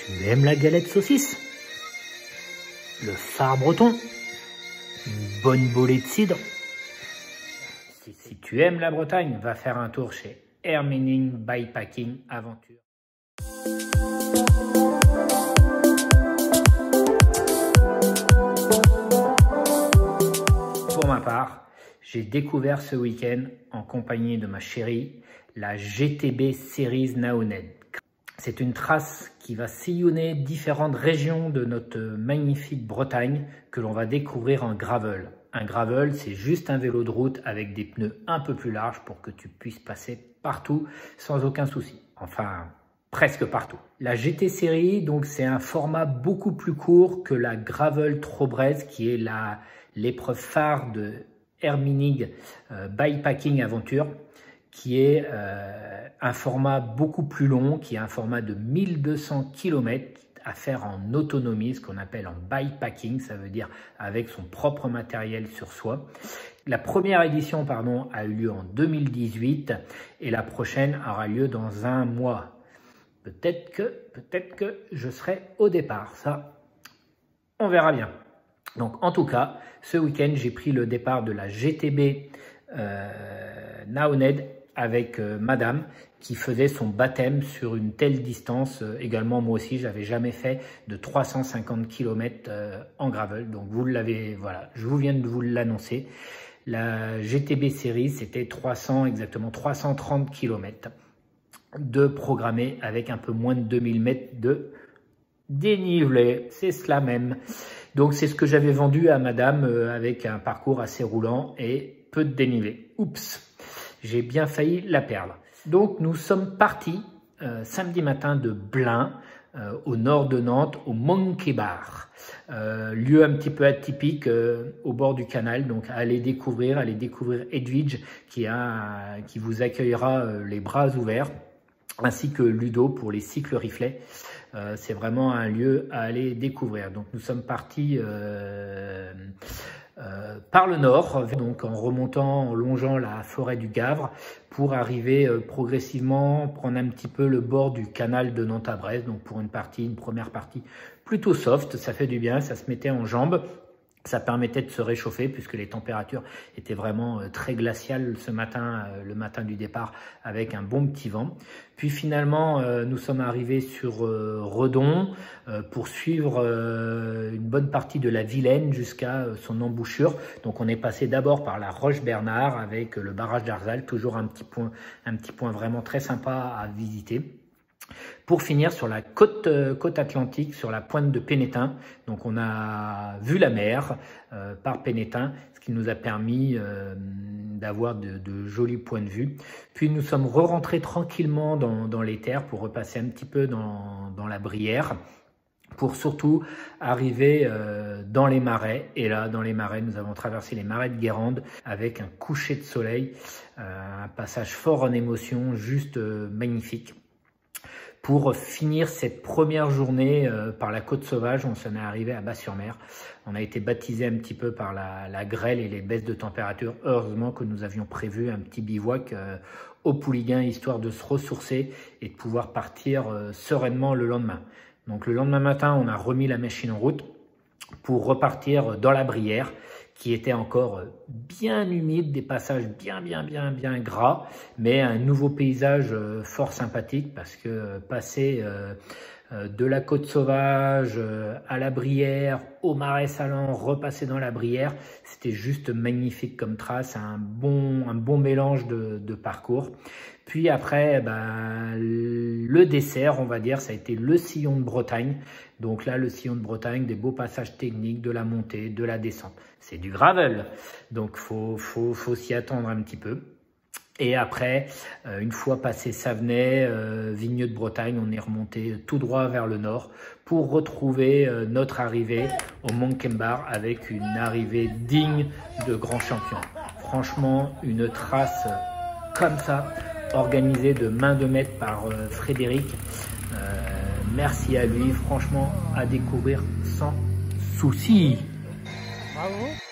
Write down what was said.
Tu aimes la galette saucisse? Le phare breton? Une bonne bolée de cidre? Si tu aimes la Bretagne, va faire un tour chez Hermelin Bikepacking Aventure. Pour ma part, j'ai découvert ce week-end en compagnie de ma chérie la GTB Series Naoned. C'est une trace qui va sillonner différentes régions de notre magnifique Bretagne que l'on va découvrir en gravel. Un gravel, c'est juste un vélo de route avec des pneus un peu plus larges pour que tu puisses passer partout sans aucun souci. Enfin, presque partout. La GT Series, donc, c'est un format beaucoup plus court que la Gravel Trobrez, qui est l'épreuve phare de Hermelin Bikepacking Aventure, qui est un format beaucoup plus long, qui est un format de 1200 km à faire en autonomie, ce qu'on appelle en bikepacking, ça veut dire avec son propre matériel sur soi. La première édition, a eu lieu en 2018 et la prochaine aura lieu dans un mois. Peut-être que je serai au départ, ça, on verra bien. Donc en tout cas, ce week-end, j'ai pris le départ de la GTB Naoned avec madame qui faisait son baptême sur une telle distance. Également, moi aussi, j'avais jamais fait de 350 km en gravel. Donc vous l'avez, voilà, je viens de vous l'annoncer. La GTB Series, c'était exactement 330 km de programmé avec un peu moins de 2000 mètres de dénivelé. C'est cela même. Donc c'est ce que j'avais vendu à madame avec un parcours assez roulant et peu de dénivelé. Oups, j'ai bien failli la perdre. Donc nous sommes partis samedi matin de Blain, au nord de Nantes, au Monkey Bar. Lieu un petit peu atypique au bord du canal. Donc allez découvrir Edwidge qui vous accueillera les bras ouverts, ainsi que Ludo pour les cycles riflets. C'est vraiment un lieu à aller découvrir. Donc nous sommes partis par le nord, donc en remontant, en longeant la forêt du Gavre pour arriver progressivement, prendre un petit peu le bord du canal de Nantes à Brest. Donc pour une première partie plutôt soft, ça fait du bien, ça se mettait en jambes. Ça permettait de se réchauffer puisque les températures étaient vraiment très glaciales ce matin, le matin du départ, avec un bon petit vent. Puis finalement, nous sommes arrivés sur Redon pour suivre une bonne partie de la Vilaine jusqu'à son embouchure. Donc on est passé d'abord par la Roche-Bernard avec le barrage d'Arzal, toujours un petit point vraiment très sympa à visiter. Pour finir sur la côte atlantique, sur la pointe de Pénétin. Donc on a vu la mer par Pénétin, ce qui nous a permis d'avoir de jolis points de vue. Puis nous sommes re-rentrés tranquillement dans les terres pour repasser un petit peu dans la Brière, pour surtout arriver dans les marais. Et là, dans les marais, nous avons traversé les marais de Guérande avec un coucher de soleil, un passage fort en émotion, juste magnifique. Pour finir cette première journée par la Côte Sauvage, on s'en est arrivé à Bas-sur-Mer. On a été baptisé un petit peu par la grêle et les baisses de température. Heureusement que nous avions prévu un petit bivouac au Pouliguen, histoire de se ressourcer et de pouvoir partir sereinement le lendemain. Donc le lendemain matin, on a remis la machine en route pour repartir dans la Brière, qui était encore bien humide, des passages bien gras, mais un nouveau paysage fort sympathique parce que passer de la Côte Sauvage à la Brière, au Marais Salants, repasser dans la Brière, c'était juste magnifique comme trace, un bon mélange de parcours. Puis après, le dessert, on va dire, ça a été le sillon de Bretagne. Donc là, le sillon de Bretagne, des beaux passages techniques, de la montée, de la descente. C'est du gravel, donc faut s'y attendre un petit peu. Et après, une fois passé Savenay, Vigneux de Bretagne, on est remonté tout droit vers le nord pour retrouver notre arrivée au Monkey Bar avec une arrivée digne de grand champion. Franchement, une trace comme ça, organisée de main de maître par Frédéric. Merci à lui, franchement, à découvrir sans souci. Bravo.